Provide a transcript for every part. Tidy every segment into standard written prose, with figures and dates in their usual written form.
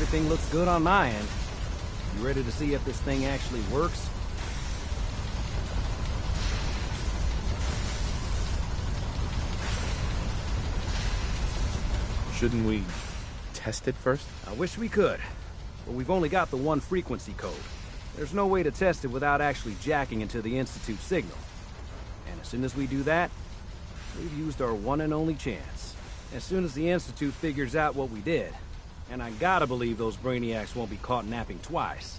Everything looks good on my end. You ready to see if this thing actually works? Shouldn't we test it first? I wish we could, but we've only got the one frequency code. There's no way to test it without actually jacking into the Institute signal. And as soon as we do that, we've used our one and only chance. As soon as the Institute figures out what we did, and I gotta believe those brainiacs won't be caught napping twice,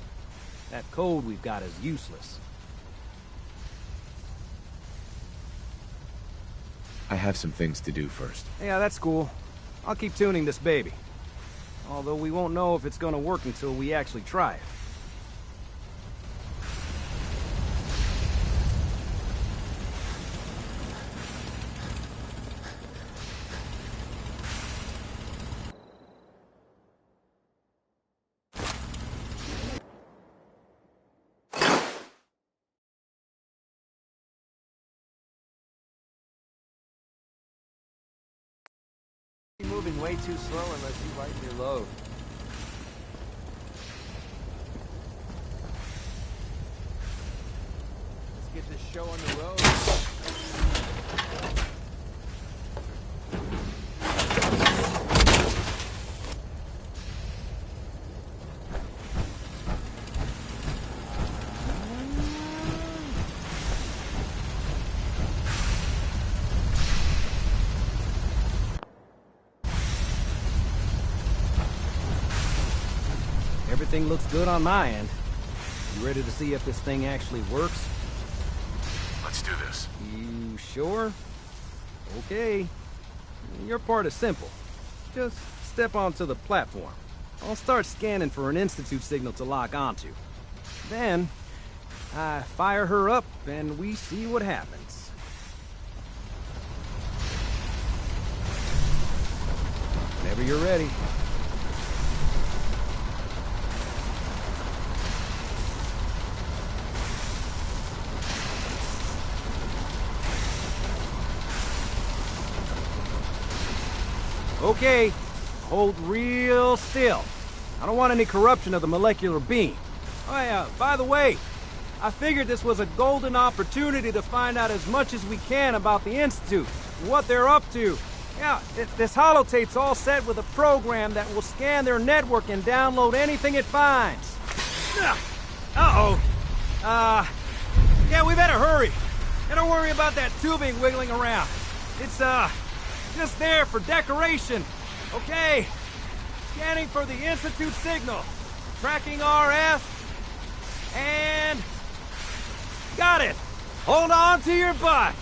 that code we've got is useless. I have some things to do first. Yeah, that's cool. I'll keep tuning this baby. Although we won't know if it's gonna work until we actually try it. You're moving way too slow unless you lighten your load. Let's get this show on the road. Everything looks good on my end. You ready to see if this thing actually works? Let's do this. You sure? Okay. Your part is simple. Just step onto the platform. I'll start scanning for an Institute signal to lock onto. Then, I fire her up and we see what happens. Whenever you're ready. Okay, hold real still. I don't want any corruption of the molecular beam. Oh yeah, by the way, I figured this was a golden opportunity to find out as much as we can about the Institute, and what they're up to. Yeah, this holotape's all set with a program that will scan their network and download anything it finds. Uh-oh. Yeah, we better hurry. And don't worry about that tubing wiggling around. It's, just there for decoration. Okay. Scanning for the Institute signal. Tracking RF. And... got it. Hold on to your butt.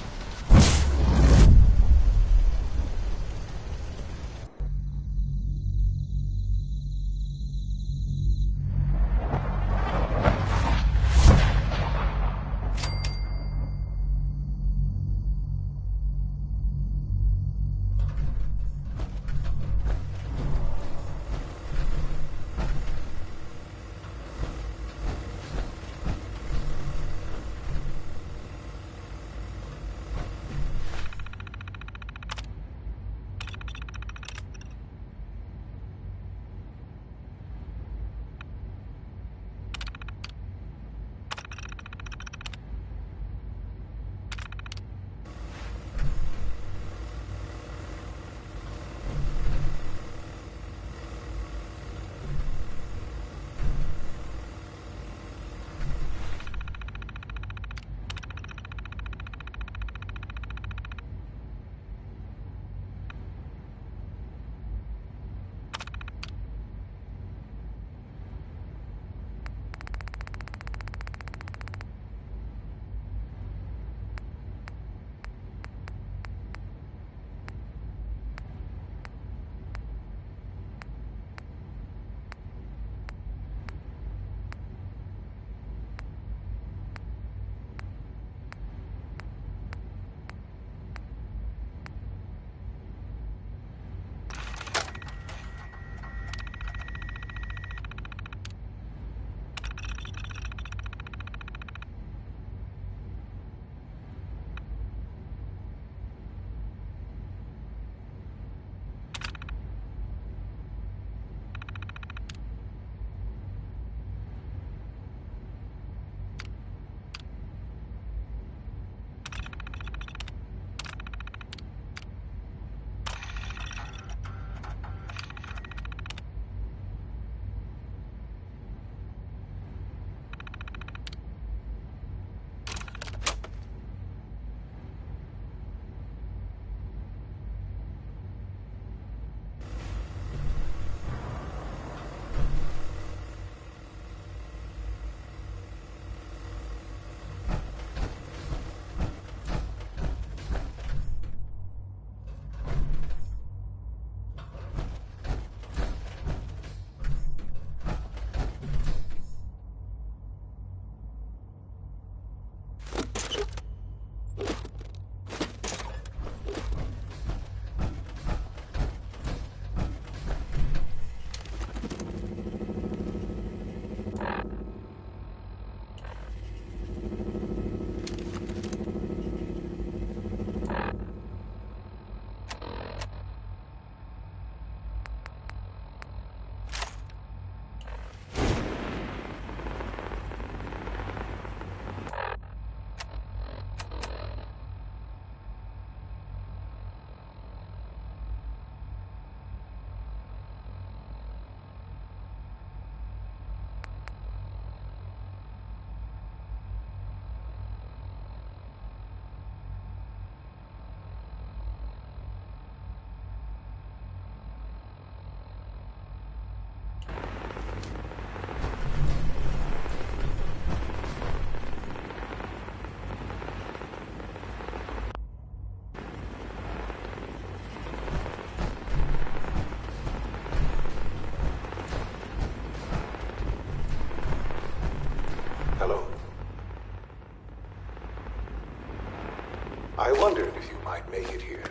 I wondered if you might make it here.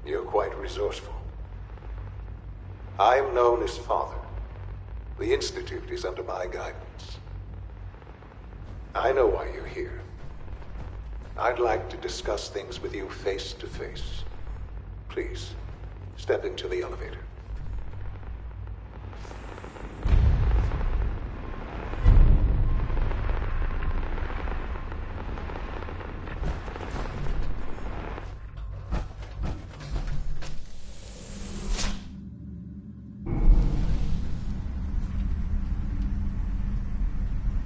You're quite resourceful. I'm known as Father. The Institute is under my guidance. I know why you're here. I'd like to discuss things with you face to face. Please, step into the elevator.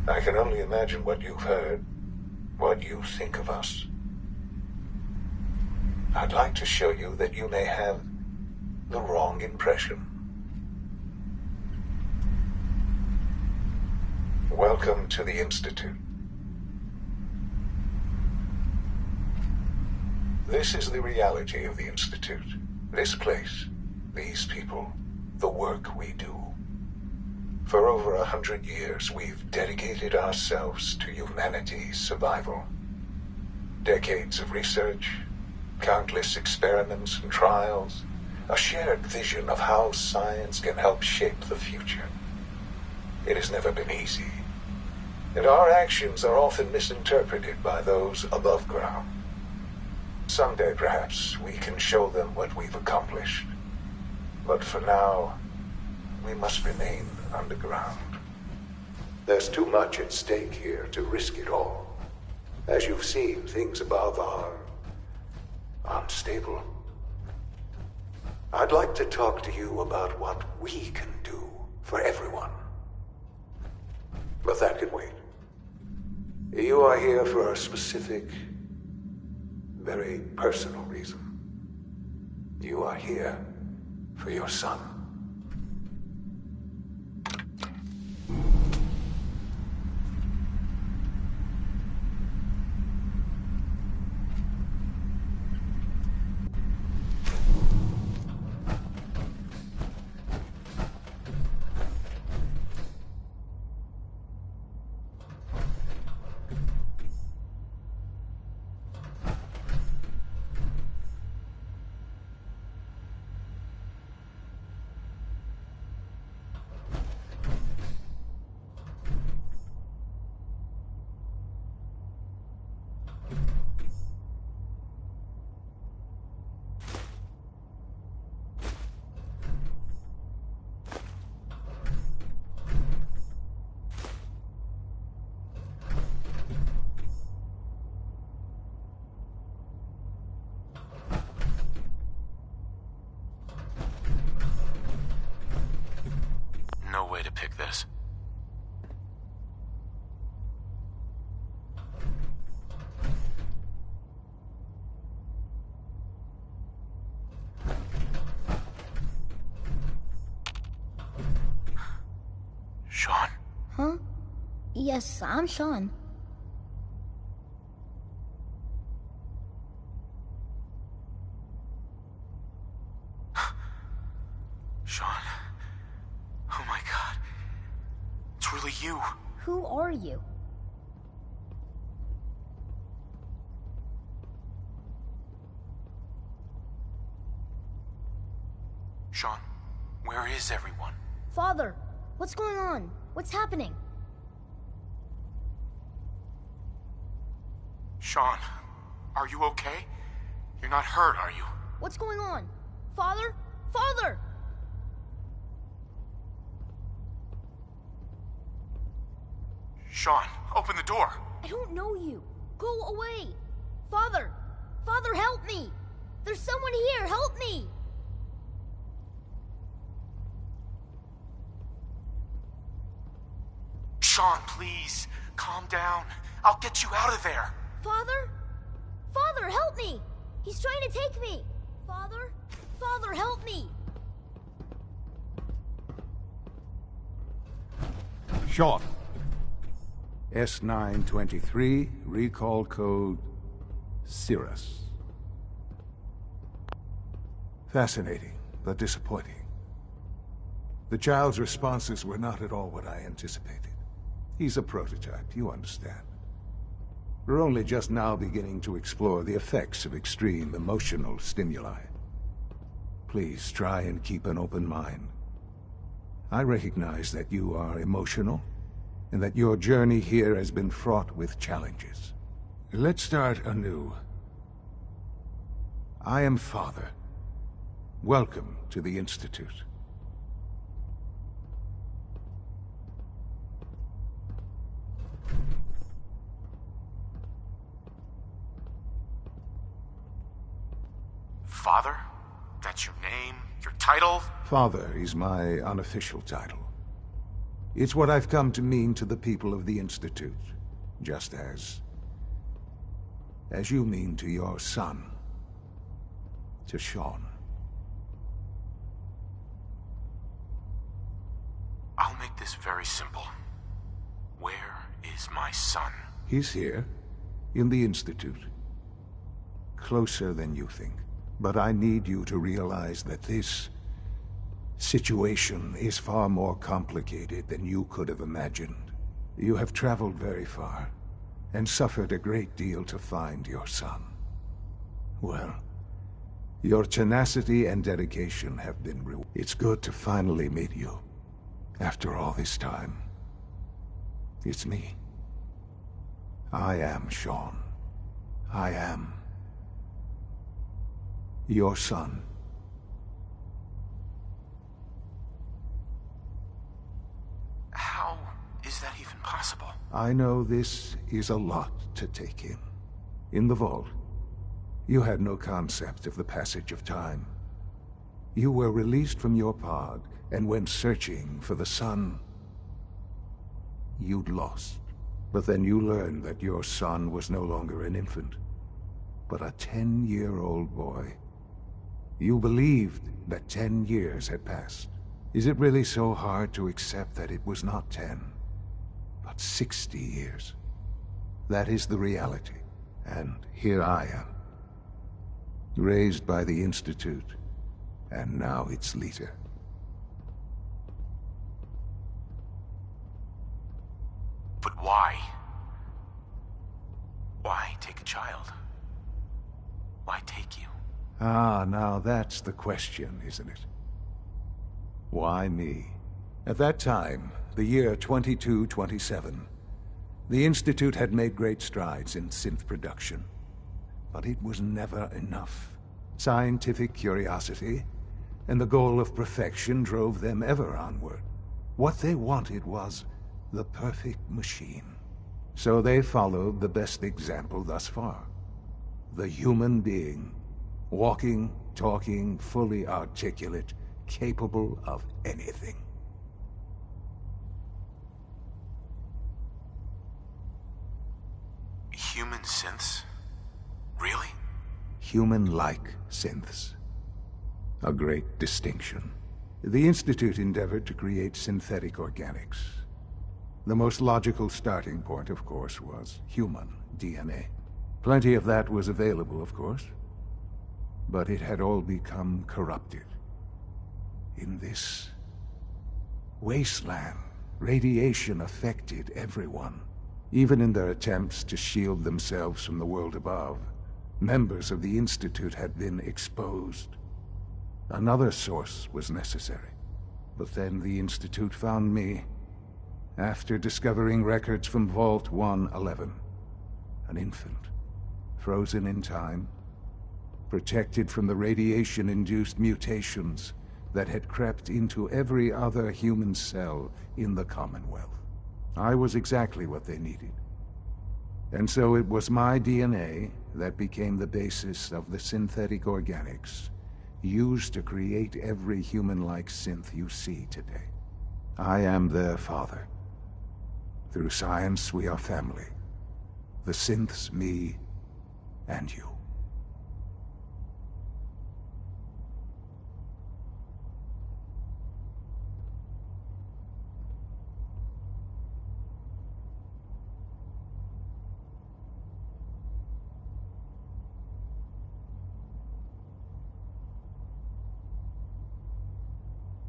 I can only imagine what you've heard, what you think of us. I'd like to show you that you may have the wrong impression. Welcome to the Institute. This is the reality of the Institute. This place, these people, the work we do. For over 100 years, we've dedicated ourselves to humanity's survival. Decades of research, countless experiments and trials, a shared vision of how science can help shape the future. It has never been easy, and our actions are often misinterpreted by those above ground. Someday, perhaps, we can show them what we've accomplished. But for now, we must remain underground. There's too much at stake here to risk it all. As you've seen, things above are unstable. I'd like to talk to you about what we can do for everyone. But that can wait. You are here for a specific, very personal reason. You are here for your son. No way to pick this. Sean? Huh? Yes, I'm Sean. Sean. Oh my God. It's really you. Who are you? Sean, where is everyone? Father, what's going on? What's happening? Sean, are you okay? You're not hurt, are you? What's going on? Father? Father! Sean, open the door. I don't know you. Go away. Father! Father, help me! There's someone here, help me! Sean, please, calm down. I'll get you out of there. Father? Father, help me! He's trying to take me! Father? Father, help me! Sean. S923, recall code Cirrus. Fascinating, but disappointing. The child's responses were not at all what I anticipated. He's a prototype, you understand. We're only just now beginning to explore the effects of extreme emotional stimuli. Please try and keep an open mind. I recognize that you are emotional, and that your journey here has been fraught with challenges. Let's start anew. I am Father. Welcome to the Institute. Father? That's your name? Your title? Father is my unofficial title. It's what I've come to mean to the people of the Institute, just as you mean to your son, to Sean. I'll make this very simple. Where is my son? He's here, in the Institute. Closer than you think. But I need you to realize that this situation is far more complicated than you could have imagined. You have traveled very far, and suffered a great deal to find your son. Well, your tenacity and dedication have been rewarded. It's good to finally meet you, after all this time. It's me. I am Sean. I am your son. How is that even possible? I know this is a lot to take in. In the vault, you had no concept of the passage of time. You were released from your pod and went searching for the son you'd lost. But then you learned that your son was no longer an infant, but a 10-year-old boy. You believed that 10 years had passed. Is it really so hard to accept that it was not 10, but 60 years? That is the reality, and here I am. Raised by the Institute, and now its leader. But why? Why take a child? Why take you? Ah, now that's the question, isn't it? Why me? At that time, the year 2227, the Institute had made great strides in synth production. But it was never enough. Scientific curiosity and the goal of perfection drove them ever onward. What they wanted was the perfect machine. So they followed the best example thus far. The human being. Walking, talking, fully articulate, capable of anything. Human synths? Really? Human-like synths. A great distinction. The Institute endeavored to create synthetic organics. The most logical starting point, of course, was human DNA. Plenty of that was available, of course. But it had all become corrupted. In this wasteland, radiation affected everyone. Even in their attempts to shield themselves from the world above, members of the Institute had been exposed. Another source was necessary. But then the Institute found me, after discovering records from Vault 111. An infant, frozen in time, protected from the radiation-induced mutations that had crept into every other human cell in the Commonwealth. I was exactly what they needed. And so it was my DNA that became the basis of the synthetic organics used to create every human-like synth you see today. I am their father. Through science, we are family. The synths, me, and you.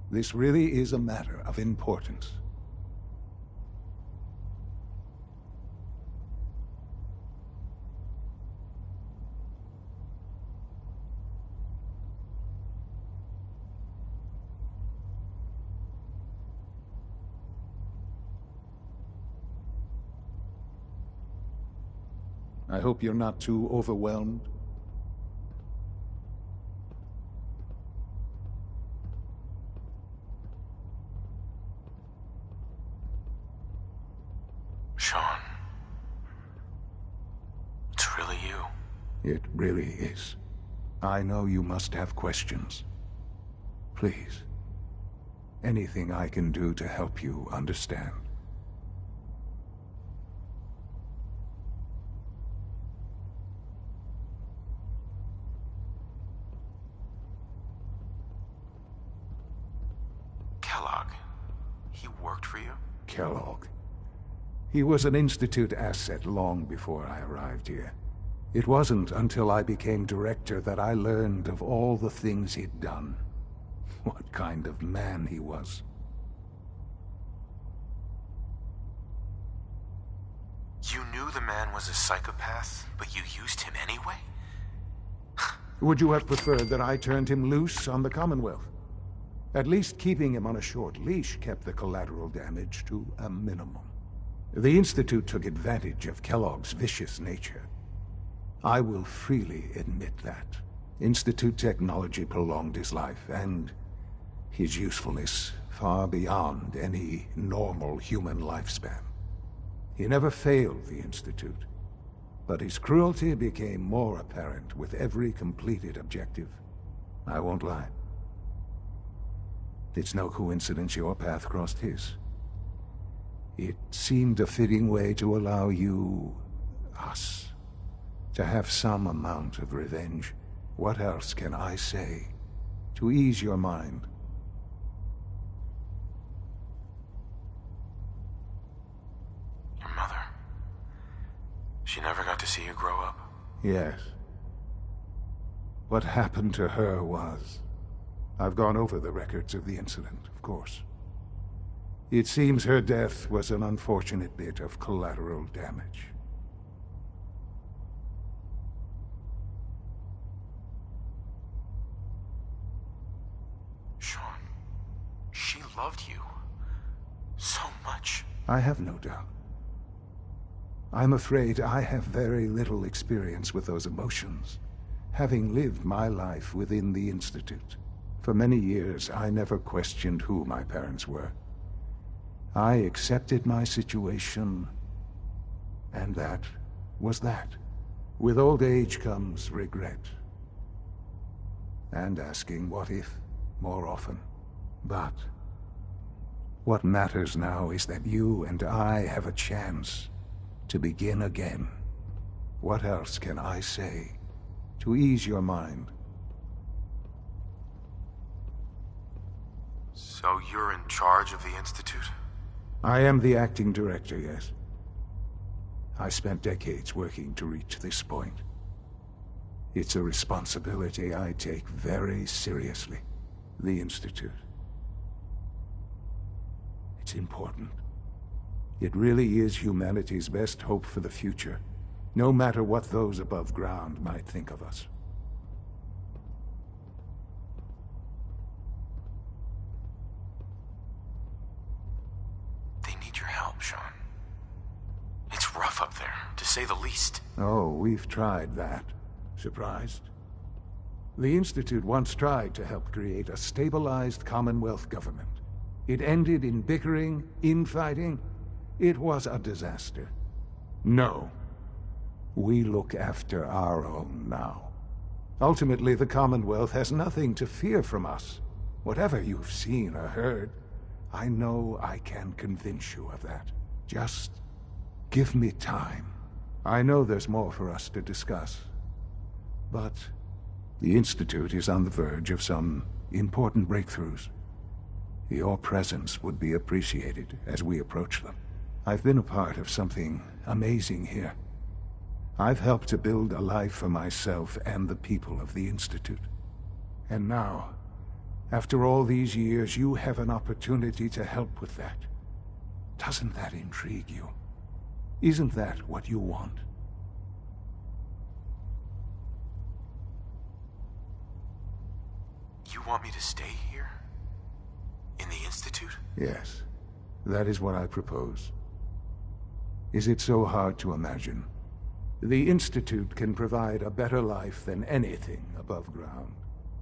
This really is a matter of importance. I hope you're not too overwhelmed. Sean. It's really you. It really is. I know you must have questions. Please. Anything I can do to help you understand. Kellogg. He worked for you? Kellogg. He was an Institute asset long before I arrived here. It wasn't until I became director that I learned of all the things he'd done. What kind of man he was. You knew the man was a psychopath, but you used him anyway? Would you have preferred that I turned him loose on the Commonwealth? At least keeping him on a short leash kept the collateral damage to a minimum. The Institute took advantage of Kellogg's vicious nature. I will freely admit that. Institute technology prolonged his life, and his usefulness far beyond any normal human lifespan. He never failed the Institute, but his cruelty became more apparent with every completed objective. I won't lie. It's no coincidence your path crossed his. It seemed a fitting way to allow you, us, to have some amount of revenge. What else can I say to ease your mind? Your mother. She never got to see you grow up? Yes. What happened to her was... I've gone over the records of the incident, of course. It seems her death was an unfortunate bit of collateral damage. Sean, she loved you so much. I have no doubt. I'm afraid I have very little experience with those emotions, having lived my life within the Institute. For many years, I never questioned who my parents were. I accepted my situation, and that was that. With old age comes regret. And asking what if more often. But what matters now is that you and I have a chance to begin again. What else can I say to ease your mind? So you're in charge of the Institute? I am the acting director, yes. I spent decades working to reach this point. It's a responsibility I take very seriously. The Institute. It's important. It really is humanity's best hope for the future, no matter what those above ground might think of us. They need your help, Sean. It's rough up there, to say the least. Oh, we've tried that. Surprised? The Institute once tried to help create a stabilized Commonwealth government. It ended in bickering, infighting. It was a disaster. No. We look after our own now. Ultimately, the Commonwealth has nothing to fear from us. Whatever you've seen or heard, I know I can convince you of that. Just give me time. I know there's more for us to discuss. But the Institute is on the verge of some important breakthroughs. Your presence would be appreciated as we approach them. I've been a part of something amazing here. I've helped to build a life for myself and the people of the Institute. And now, after all these years, you have an opportunity to help with that. Doesn't that intrigue you? Isn't that what you want? You want me to stay here? In the Institute? Yes, that is what I propose. Is it so hard to imagine? The Institute can provide a better life than anything above ground.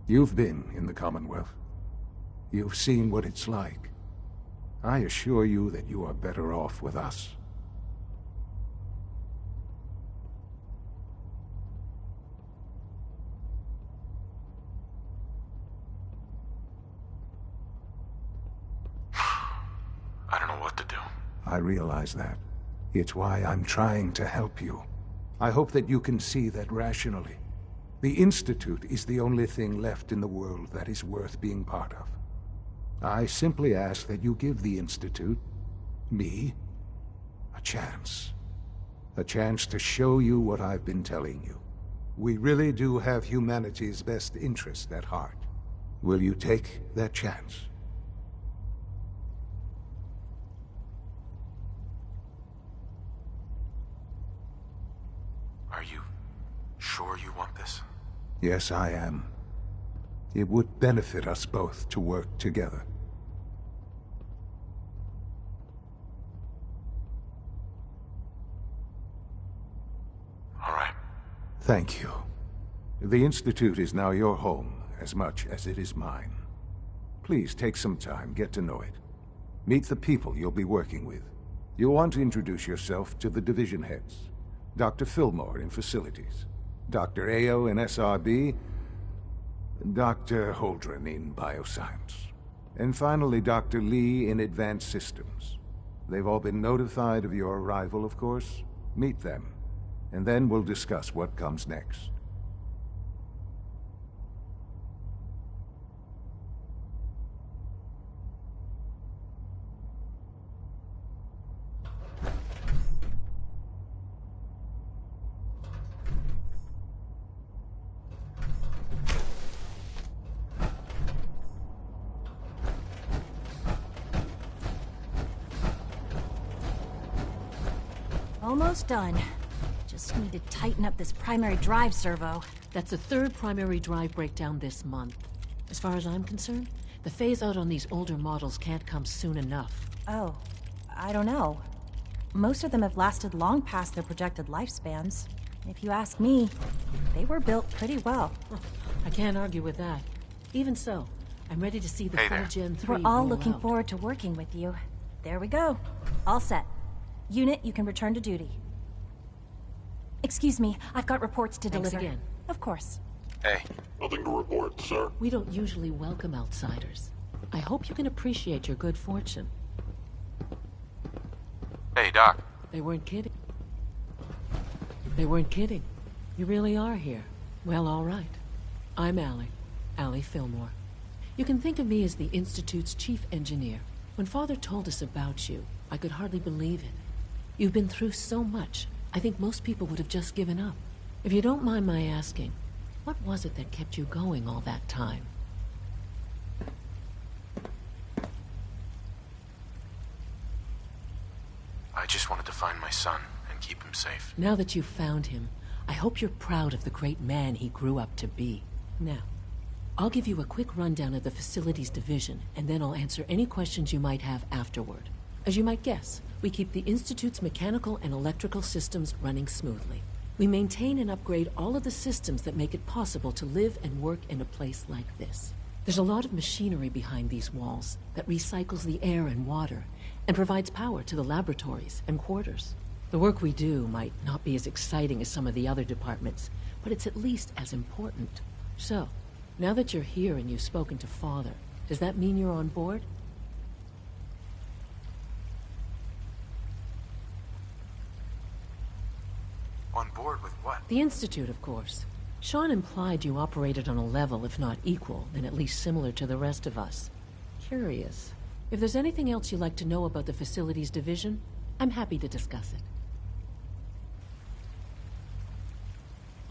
You've been in the Commonwealth. You've seen what it's like. I assure you that you are better off with us. I don't know what to do. I realize that. It's why I'm trying to help you. I hope that you can see that rationally. The Institute is the only thing left in the world that is worth being part of. I simply ask that you give the Institute, me, a chance. A chance to show you what I've been telling you. We really do have humanity's best interest at heart. Will you take that chance? Are you sure you want this? Yes, I am. It would benefit us both to work together. All right. Thank you. The Institute is now your home as much as it is mine. Please take some time, get to know it. Meet the people you'll be working with. You'll want to introduce yourself to the division heads. Dr. Fillmore in Facilities, Dr. Ayo in SRB, Dr. Holdren in Bioscience, and finally Dr. Lee in Advanced Systems. They've all been notified of your arrival, of course. Meet them, and then we'll discuss what comes next. Almost done. Just need to tighten up this primary drive servo. That's the third primary drive breakdown this month. As far as I'm concerned, the phase-out on these older models can't come soon enough. Oh, I don't know. Most of them have lasted long past their projected lifespans. If you ask me, they were built pretty well. I can't argue with that. Even so, I'm ready to see the Hey full there. Gen 3 We're all roll looking out. forward to working with you. There we go. All set. Unit, you can return to duty. Excuse me, I've got reports to Thanks deliver. again. Of course. Hey, Nothing to report, sir. We don't usually welcome outsiders. I hope you can appreciate your good fortune. hey, Doc. They weren't kidding. They weren't kidding. You really are here. Well, all right. I'm Allie Fillmore. You can think of me as the Institute's chief engineer. When Father told us about you, I could hardly believe it. You've been through so much, I think most people would have just given up. If you don't mind my asking, what was it that kept you going all that time? I just wanted to find my son and keep him safe. Now that you've found him, I hope you're proud of the great man he grew up to be. Now, I'll give you a quick rundown of the Facilities Division, and then I'll answer any questions you might have afterward. As you might guess, we keep the Institute's mechanical and electrical systems running smoothly. We maintain and upgrade all of the systems that make it possible to live and work in a place like this. There's a lot of machinery behind these walls that recycles the air and water and provides power to the laboratories and quarters. The work we do might not be as exciting as some of the other departments, but it's at least as important. So, now that you're here and you've spoken to Father, does that mean you're on board? On board with what? The Institute, of course. Sean implied you operated on a level, if not equal, then at least similar to the rest of us. Curious. If there's anything else you'd like to know about the Facilities Division, I'm happy to discuss it.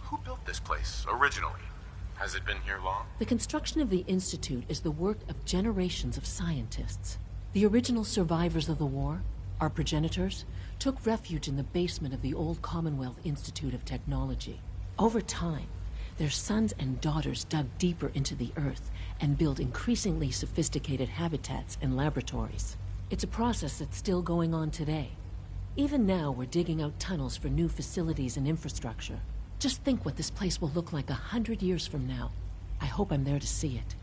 Who built this place, originally? Has it been here long? The construction of the Institute is the work of generations of scientists. The original survivors of the war, our progenitors, took refuge in the basement of the old Commonwealth Institute of Technology. Over time, their sons and daughters dug deeper into the earth and built increasingly sophisticated habitats and laboratories. It's a process that's still going on today. Even now, we're digging out tunnels for new facilities and infrastructure. Just think what this place will look like 100 years from now. I hope I'm there to see it.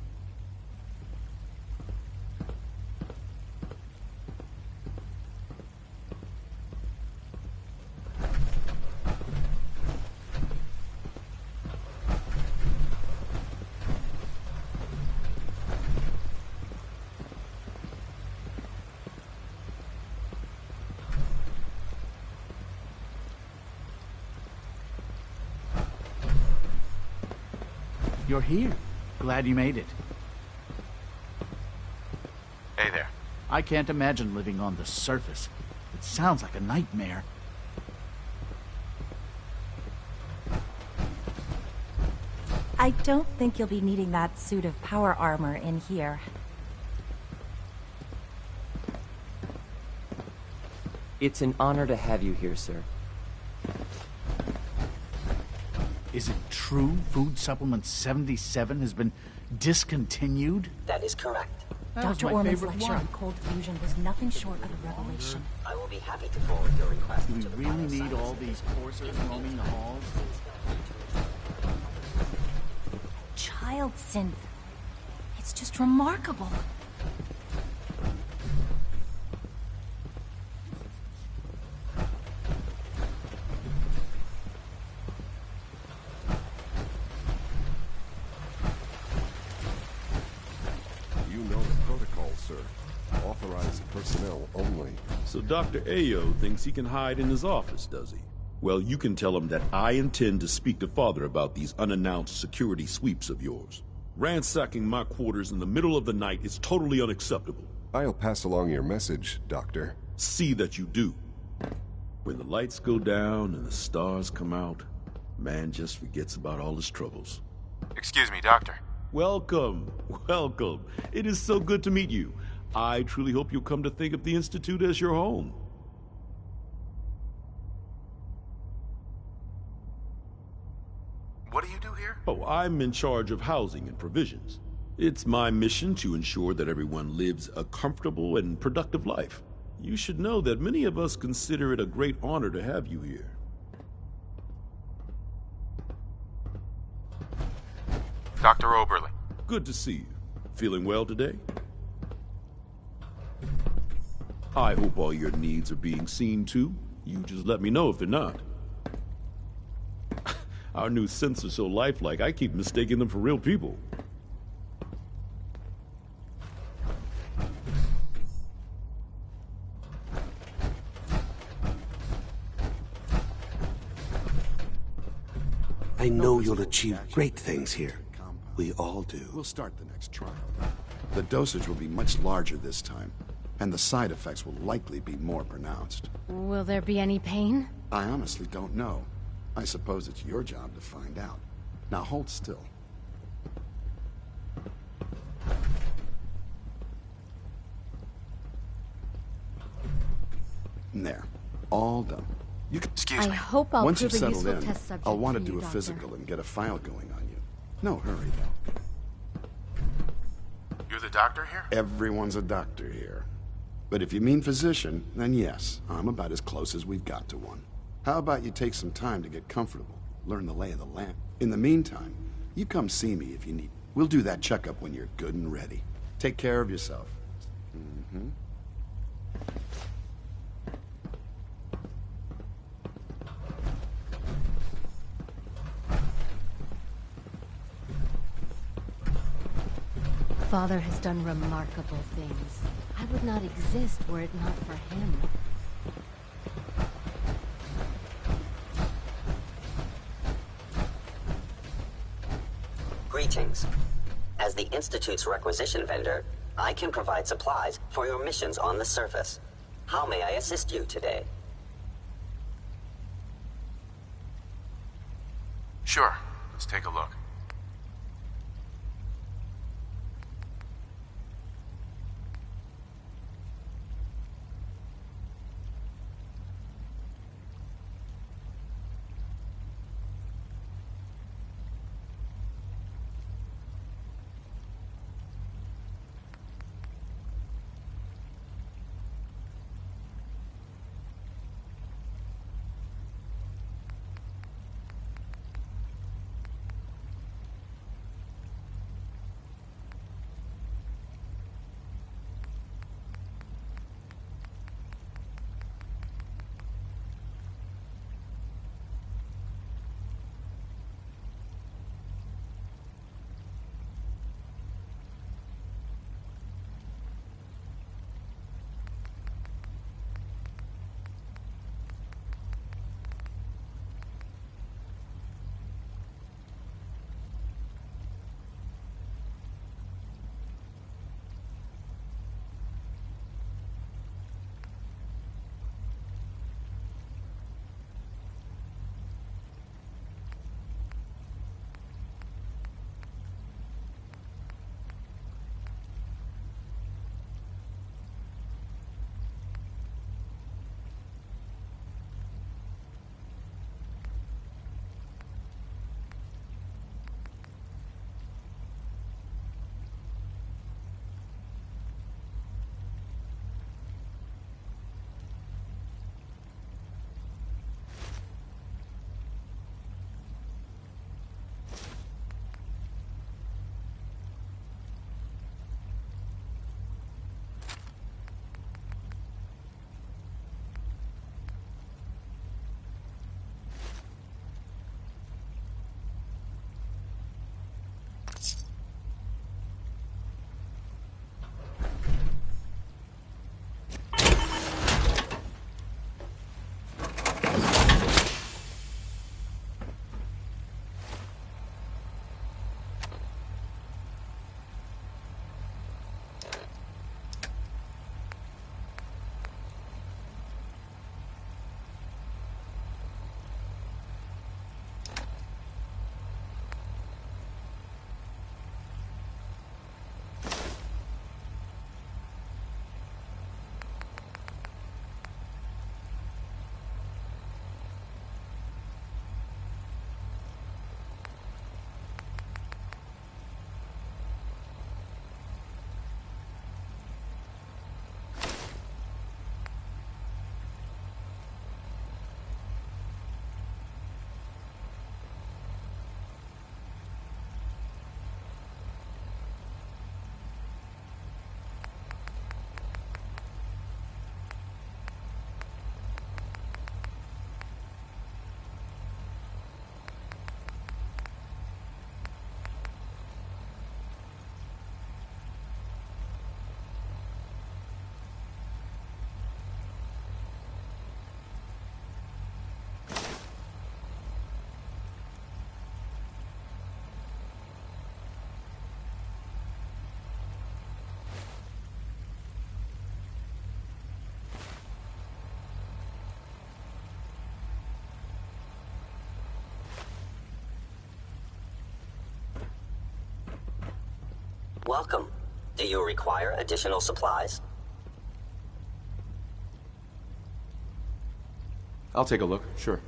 You're here. Glad you made it. Hey there. I can't imagine living on the surface. It sounds like a nightmare. I don't think you'll be needing that suit of power armor in here. It's an honor to have you here, sir. Is it true Food Supplement 77 has been discontinued? That is correct. Dr. Orman's lecture on cold fusion was nothing short of a revelation. I will be happy to forward your request Do we to the really Bioscience need all these coursers roaming the halls? Child synth. It's just remarkable. Personnel only. So Dr. Ayo thinks he can hide in his office, does he? Well, you can tell him that I intend to speak to Father about these unannounced security sweeps of yours. Ransacking my quarters in the middle of the night is totally unacceptable. I'll pass along your message, Doctor. See that you do. When the lights go down and the stars come out, man just forgets about all his troubles. Excuse me, Doctor. Welcome, welcome. It is so good to meet you. I truly hope you'll come to think of the Institute as your home. What do you do here? Oh, I'm in charge of housing and provisions. It's my mission to ensure that everyone lives a comfortable and productive life. You should know that many of us consider it a great honor to have you here. Dr. Oberly. Good to see you. Feeling well today? I hope all your needs are being seen to. You just let me know if they're not. Our new synths are so lifelike, I keep mistaking them for real people. I know you'll achieve great things here. We all do. We'll start the next trial. The dosage will be much larger this time, and the side effects will likely be more pronounced. Will there be any pain? I honestly don't know. I suppose it's your job to find out. Now hold still. There. All done. You can... Excuse me. I hope I'll Once you've prove a settled useful in, test subject I'll want to for do you, a Doctor. physical and get a file going on you. No hurry, though. You're the doctor here? Everyone's a doctor here. But if you mean physician, then yes, I'm about as close as we've got to one. How about you take some time to get comfortable, learn the lay of the land? In the meantime, you come see me if you need. We'll do that checkup when you're good and ready. Take care of yourself. Mm-hmm. Father has done remarkable things. I would not exist were it not for him. Greetings. As the Institute's requisition vendor, I can provide supplies for your missions on the surface. How may I assist you today? Sure. Let's take a look. Welcome. Do you require additional supplies? I'll take a look, sure.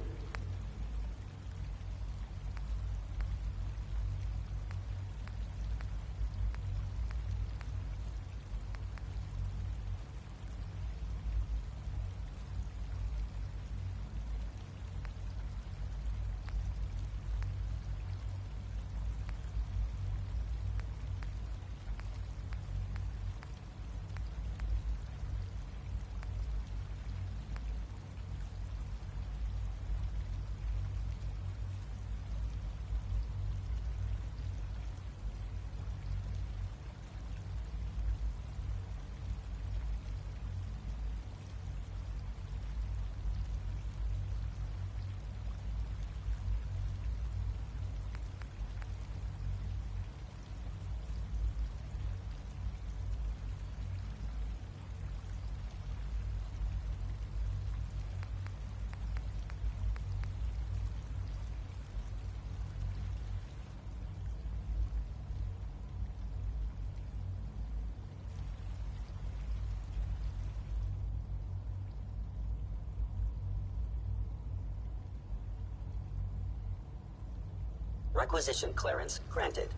Requisition clearance granted.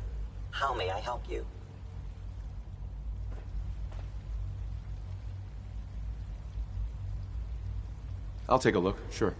How may I help you? I'll take a look, sure.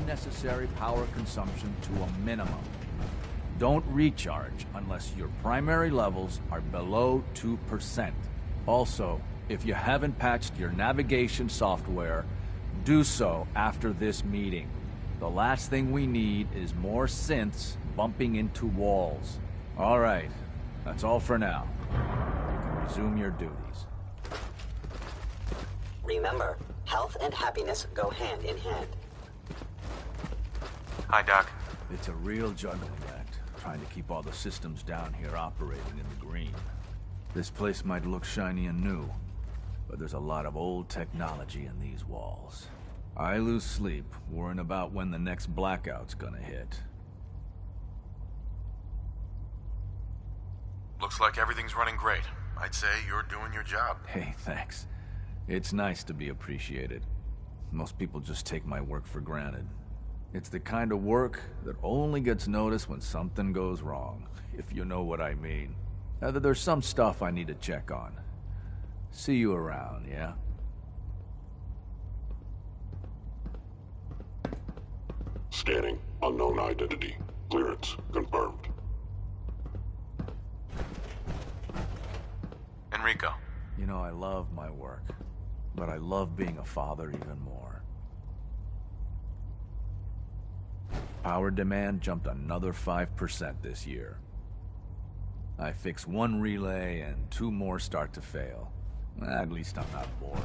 unnecessary power consumption to a minimum. Don't recharge unless your primary levels are below 2%. Also, if you haven't patched your navigation software, do so after this meeting. The last thing we need is more synths bumping into walls. All right, that's all for now. You can resume your duties. Remember, health and happiness go hand in hand. Hi, Doc. It's a real juggling act, trying to keep all the systems down here operating in the green. This place might look shiny and new, but there's a lot of old technology in these walls. I lose sleep worrying about when the next blackout's gonna hit. Looks like everything's running great. I'd say you're doing your job. Hey, thanks. It's nice to be appreciated. Most people just take my work for granted. It's the kind of work that only gets noticed when something goes wrong, if you know what I mean. There's some stuff I need to check on. See you around, yeah? Scanning. Unknown identity. Clearance confirmed. Enrico. You know, I love my work, but I love being a father even more. Power demand jumped another 5% this year. I fix one relay and 2 more start to fail. At least I'm not bored.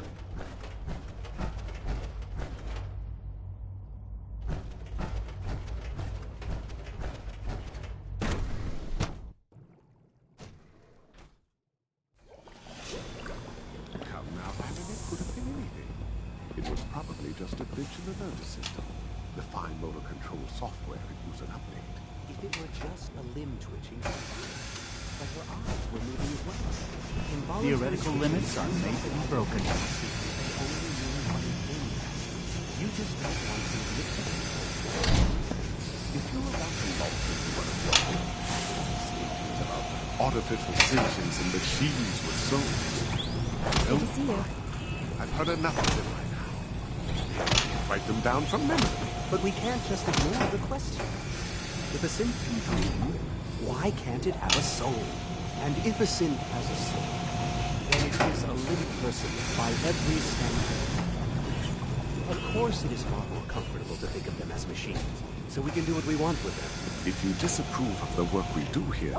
Come now, Annie, it could have been anything. It was probably just a glitch in the nervous system. The fine motor control software could use an update. If it were just a limb twitching, but her eyes were moving as well. Theoretical limits are made to be broken. You just don't want to admit to it. If you're about to launch into one of your statements about artificial sentience and machines with souls, Good to see you. I've heard enough of it by now. Write them down from memory. But we can't just ignore the question. If a synth can dream, why can't it have a soul? And if a synth has a soul, then it is a living person by every standard. Of course it is far more comfortable to think of them as machines, so we can do what we want with them. If you disapprove of the work we do here,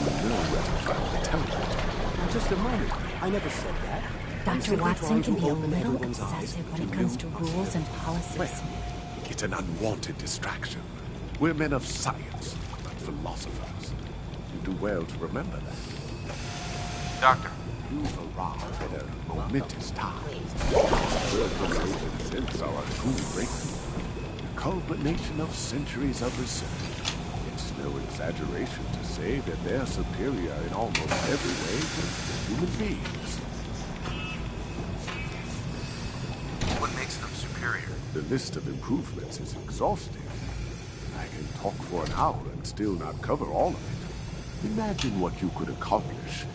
you know where to find the talent. Just a moment. I never said that. Dr. Watson can be a little obsessive when it comes to rules and policies. Well, it's an unwanted distraction. We're men of science, not philosophers. You do well to remember that. Doctor. You've arrived at a momentous time. Circulation since our true breakthrough. The culmination of centuries of research. It's no exaggeration to say that they're superior in almost every way to human beings. What makes them superior? The list of improvements is exhaustive. I can talk for an hour and still not cover all of it. Imagine what you could accomplish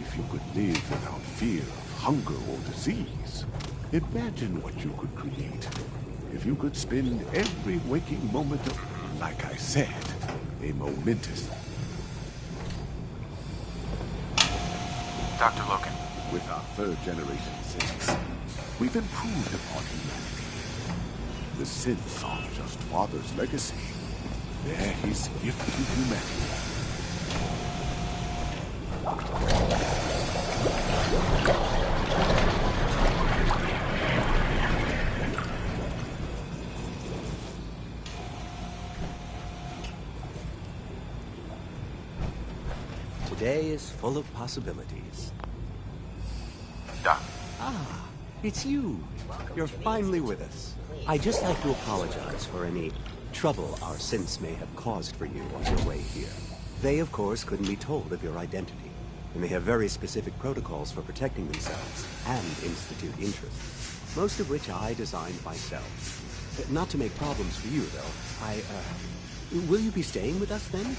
if you could live without fear of hunger or disease. Imagine what you could create if you could spend every waking moment of, like I said, a momentous... Dr. Logan. With our third generation synths, we've improved upon humanity. The synths aren't just Father's legacy. They're his gift to humanity. Today is full of possibilities. Doc. Ah, it's you. You're finally with us. I'd just like to apologize for any trouble our synths may have caused for you on your way here. They, of course, couldn't be told of your identity, and they have very specific protocols for protecting themselves and Institute interests, most of which I designed myself. Not to make problems for you, though. Will you be staying with us, then?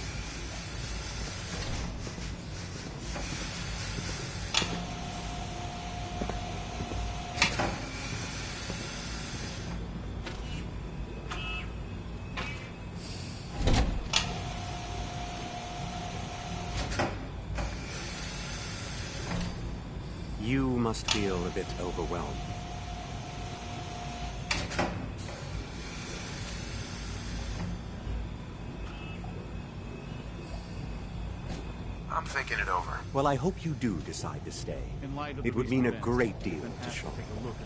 must feel a bit overwhelmed. I'm thinking it over. Well, I hope you do decide to stay. It would mean a great deal to Sean.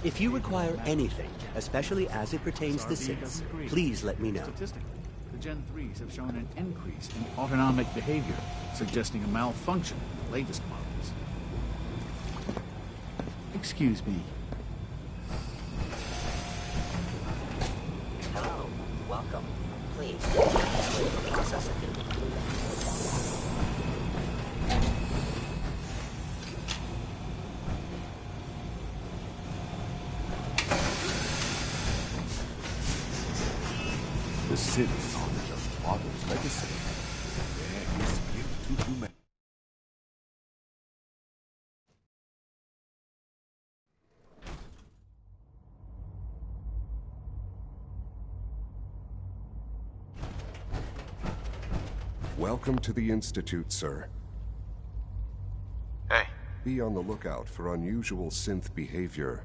If you require anything, especially as it pertains to synths, please let me know. Statistically, the Gen 3s have shown an increase in autonomic behavior, suggesting a malfunction in the latest models. Excuse me. Hello. Welcome. Please, wait for processing. The synths aren't just father's legacy. They're his gift to humanity. Welcome to the Institute, sir. Hey. Be on the lookout for unusual synth behavior.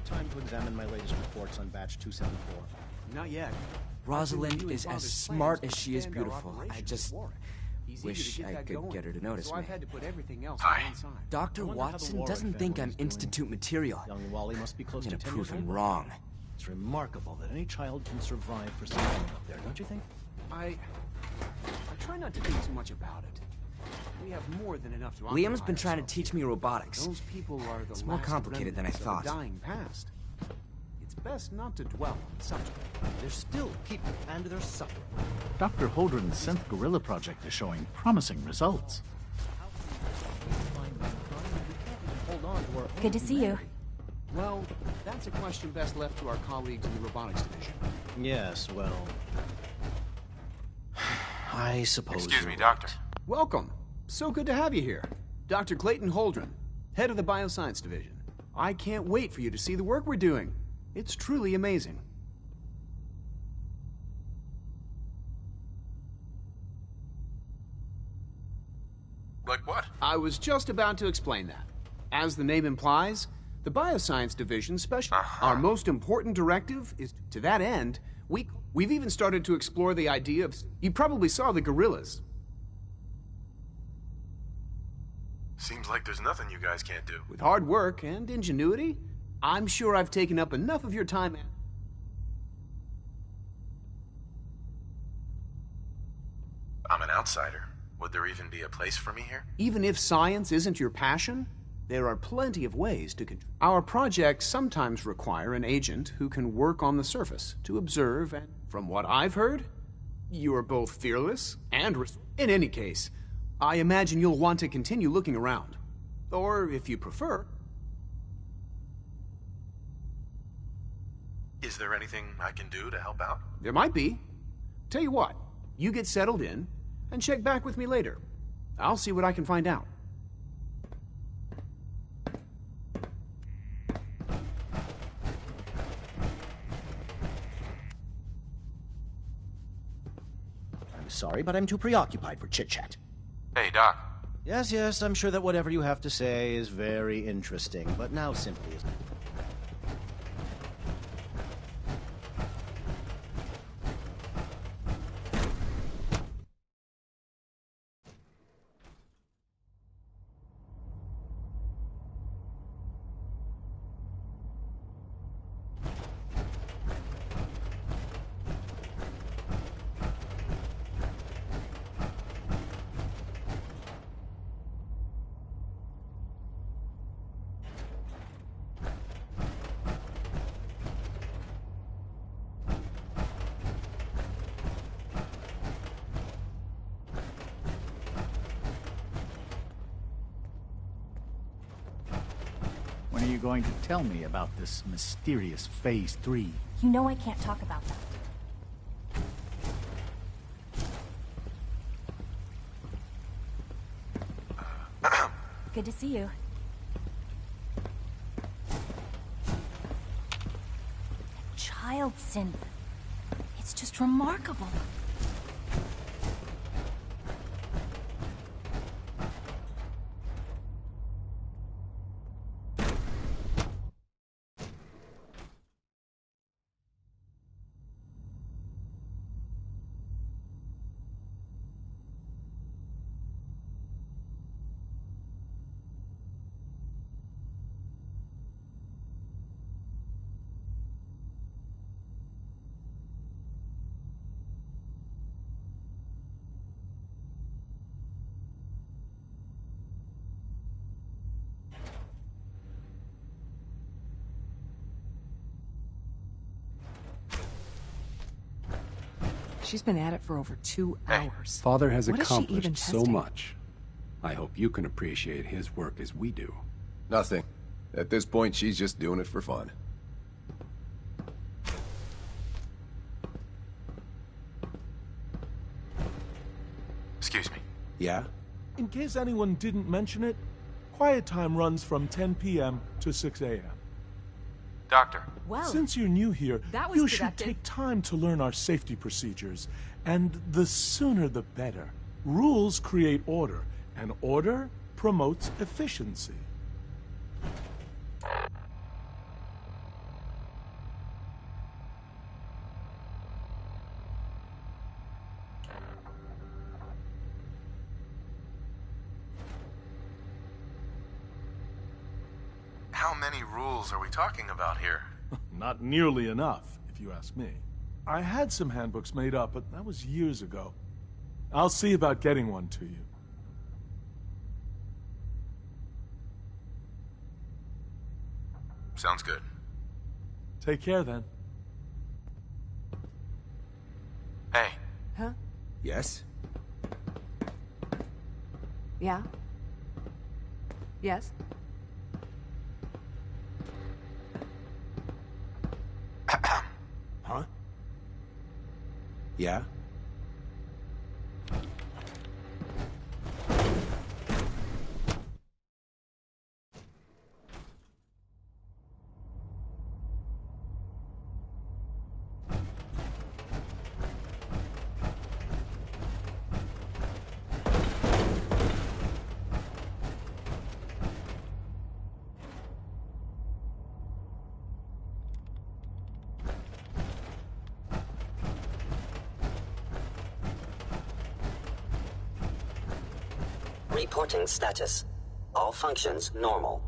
Time to examine my latest reports on batch 274. Not yet. Rosalind is as smart as she is beautiful. I just wish I could get her to notice me. Dr. Watson doesn't think I'm Institute material. Young Wally must be close I'm to gonna 10 prove years him old. wrong. It's remarkable that any child can survive for so long up there, don't you think? I try not to think too much about it. We have more than enough to Liam's been trying to teach me robotics. Those people are the It's more last complicated than I remnants of thought. a dying past. It's best not to dwell on the subject. They're still people, and they're suffering. Dr. Holdren's Synth Gorilla project is showing promising results. Hold on to our Good to see you. Well, that's a question best left to our colleagues in the robotics division. Yes, well... I suppose Excuse me, you're Doctor. right. Welcome. So good to have you here. Dr. Clayton Holdren, head of the Bioscience Division. I can't wait for you to see the work we're doing. It's truly amazing. Like what? I was just about to explain that. As the name implies, the Bioscience Division Our most important directive is, to that end, we've even started to explore the idea of... You probably saw the gorillas. Seems like there's nothing you guys can't do. With hard work and ingenuity, I'm sure I've taken up enough of your time. I'm an outsider. Would there even be a place for me here? Even if science isn't your passion, there are plenty of ways to contribute. Our projects sometimes require an agent who can work on the surface to observe, and from what I've heard, you are both fearless and in any case, I imagine you'll want to continue looking around. Or, if you prefer... Is there anything I can do to help out? There might be. Tell you what, you get settled in, and check back with me later. I'll see what I can find out. I'm sorry, but I'm too preoccupied for chit-chat. Hey, Doc. Yes, I'm sure that whatever you have to say is very interesting, but now simply is... going to tell me about this mysterious Phase 3? You know I can't talk about that. Good to see you. Child synth. It's just remarkable. She's been at it for over 2 hours. Father has What is she even accomplished so testing? much. I hope you can appreciate his work as we do. Nothing. At this point, she's just doing it for fun. Excuse me. Yeah? In case anyone didn't mention it, quiet time runs from 10 p.m. to 6 a.m. Doctor. Well, since you're new here, that was you should productive. take time to learn our safety procedures. And the sooner the better. Rules create order, and order promotes efficiency. How many rules are we talking about here? Not nearly enough, if you ask me. I had some handbooks made up, but that was years ago. I'll see about getting one to you. Sounds good. Take care, then. Hey. Huh? Yes? Yeah? Yes? Huh? Yeah? Reporting status. All functions normal.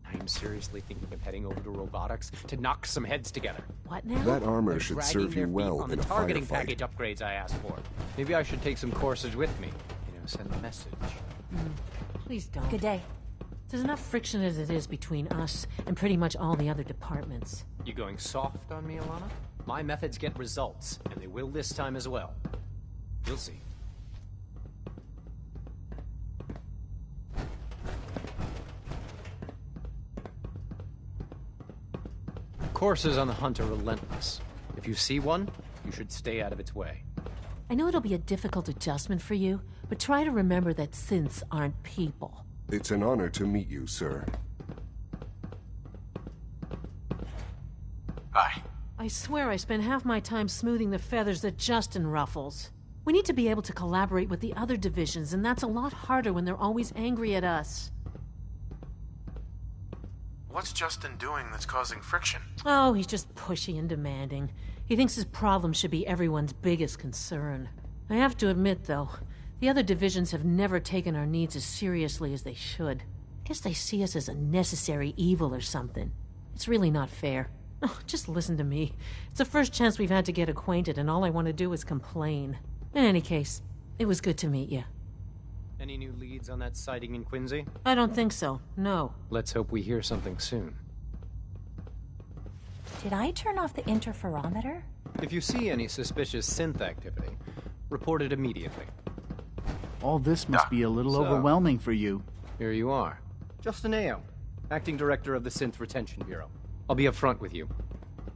I'm seriously thinking of heading over to robotics to knock some heads together. What now? That armor They're should dragging serve their you well feet on in the a targeting firefight. package upgrades I asked for. Maybe I should take some courses with me. You know, send a message. Please don't. Good day. There's enough friction as it is between us and pretty much all the other departments. You going soft on me, Alana? My methods get results, and they will this time as well. You'll see. Courses on the hunt are relentless. If you see one, you should stay out of its way. I know it'll be a difficult adjustment for you, but try to remember that synths aren't people. It's an honor to meet you, sir. Hi. I swear I spend half my time smoothing the feathers that Justin ruffles. We need to be able to collaborate with the other divisions, and that's a lot harder when they're always angry at us. What's Justin doing that's causing friction? Oh, he's just pushy and demanding. He thinks his problem should be everyone's biggest concern. I have to admit, though, the other divisions have never taken our needs as seriously as they should. I guess they see us as a necessary evil or something. It's really not fair. Oh, just listen to me. It's the first chance we've had to get acquainted, and all I want to do is complain. In any case, it was good to meet you. Any new leads on that sighting in Quincy? I don't think so, no. Let's hope we hear something soon. Did I turn off the interferometer? If you see any suspicious synth activity, report it immediately. All this must be a little overwhelming for you. Here you are. Justin Ayo, Acting Director of the Synth Retention Bureau. I'll be upfront with you.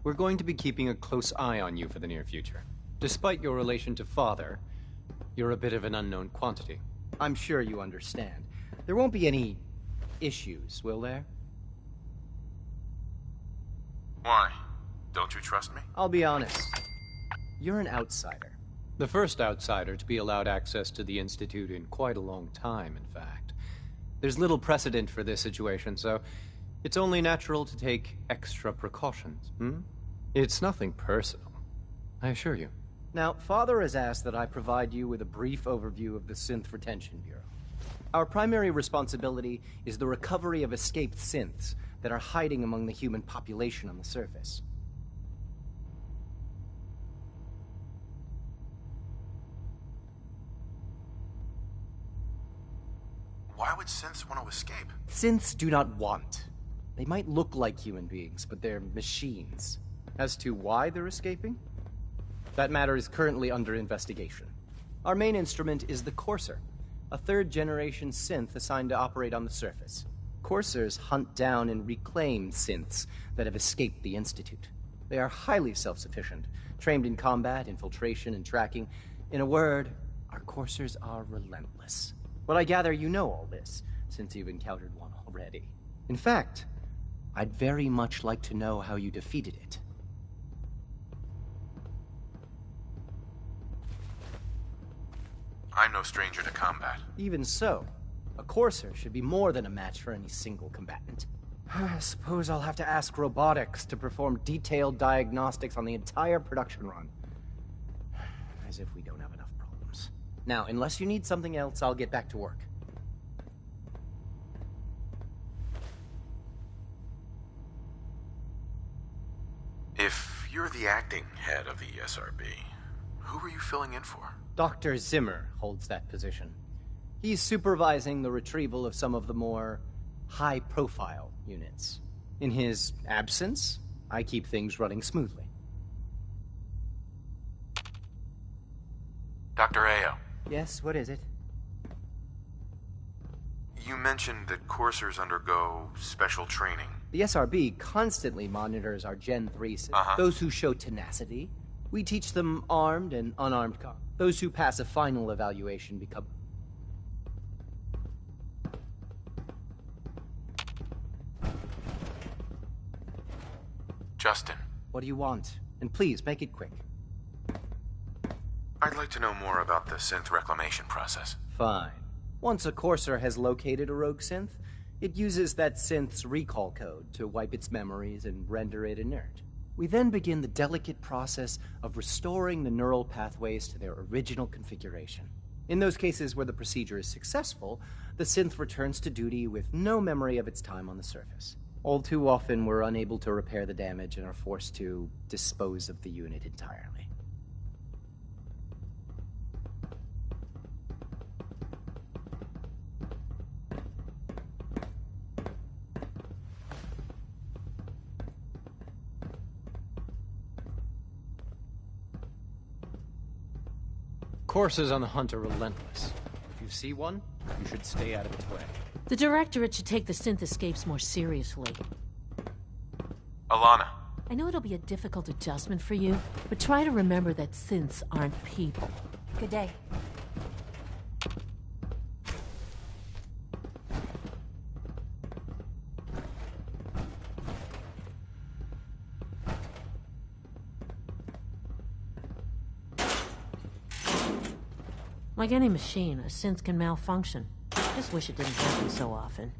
We're going to be keeping a close eye on you for the near future. Despite your relation to Father, you're a bit of an unknown quantity. I'm sure you understand. There won't be any issues, will there? Why? Don't you trust me? I'll be honest. You're an outsider. The first outsider to be allowed access to the Institute in quite a long time, in fact. There's little precedent for this situation, so it's only natural to take extra precautions, It's nothing personal, I assure you. Now, Father has asked that I provide you with a brief overview of the Synth Retention Bureau. Our primary responsibility is the recovery of escaped synths that are hiding among the human population on the surface. Why would synths want to escape? Synths do not want. They might look like human beings, but they're machines. As to why they're escaping? That matter is currently under investigation. Our main instrument is the Courser, a third-generation synth assigned to operate on the surface. Coursers hunt down and reclaim synths that have escaped the Institute. They are highly self-sufficient, trained in combat, infiltration, and tracking. In a word, our Coursers are relentless. But I gather you know all this, since you've encountered one already. In fact, I'd very much like to know how you defeated it. I'm no stranger to combat. Even so, a Courser should be more than a match for any single combatant. I suppose I'll have to ask robotics to perform detailed diagnostics on the entire production run. As if we don't have enough problems. Now, unless you need something else, I'll get back to work. If you're the acting head of the SRB, who are you filling in for? Dr. Zimmer holds that position. He's supervising the retrieval of some of the more high-profile units. In his absence, I keep things running smoothly. Dr. Ayo. Yes, what is it? You mentioned that coursers undergo special training. The SRB constantly monitors our Gen 3 those who show tenacity. We teach them armed and unarmed combat. Those who pass a final evaluation become... Justin. What do you want? And please, make it quick. I'd like to know more about the synth reclamation process. Fine. Once a Courser has located a rogue synth, it uses that synth's recall code to wipe its memories and render it inert. We then begin the delicate process of restoring the neural pathways to their original configuration. In those cases where the procedure is successful, the synth returns to duty with no memory of its time on the surface. All too often, we're unable to repair the damage and are forced to dispose of the unit entirely. Coursers on the hunt are relentless. If you see one, you should stay out of its way. The Directorate should take the synth escapes more seriously. Alana. I know it'll be a difficult adjustment for you, but try to remember that synths aren't people. Good day. Like any machine, a synth can malfunction. Just wish it didn't happen so often.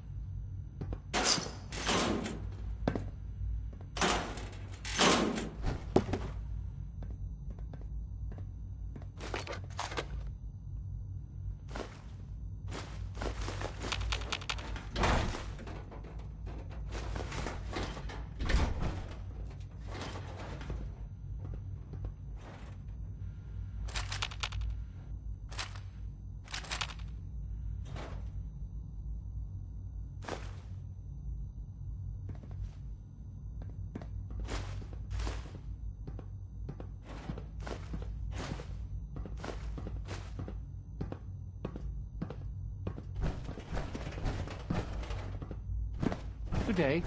Good day.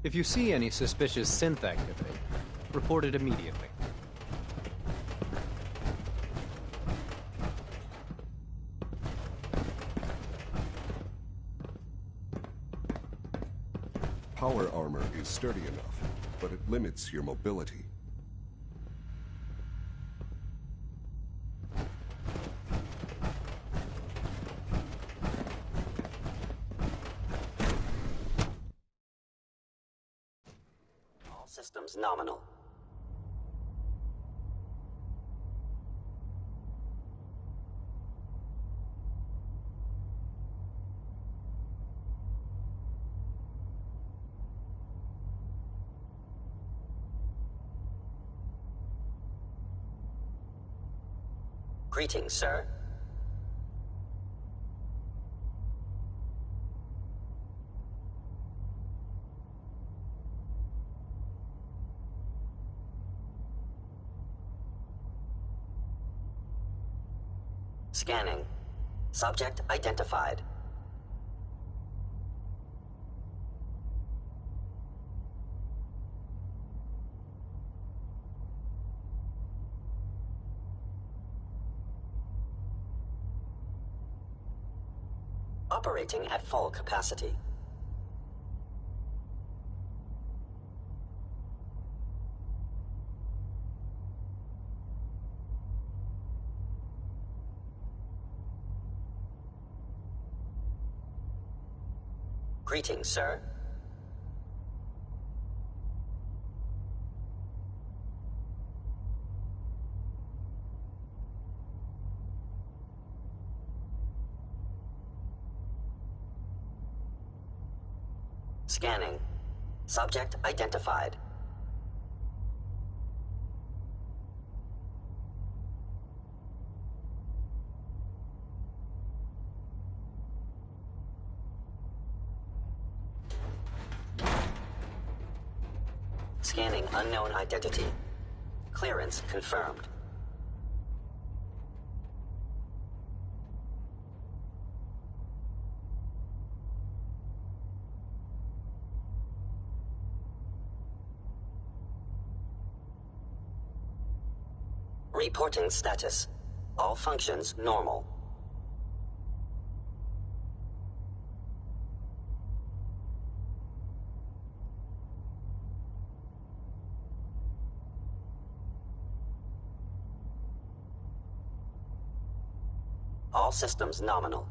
If you see any suspicious synth activity, report it immediately. Power armor is sturdy enough, but it limits your mobility. All systems nominal. Greetings, sir. Scanning. Subject identified. Operating at full capacity. Greetings, sir. Scanning. Subject identified. Scanning unknown identity. Clearance confirmed. Reporting status. All functions normal. All systems nominal.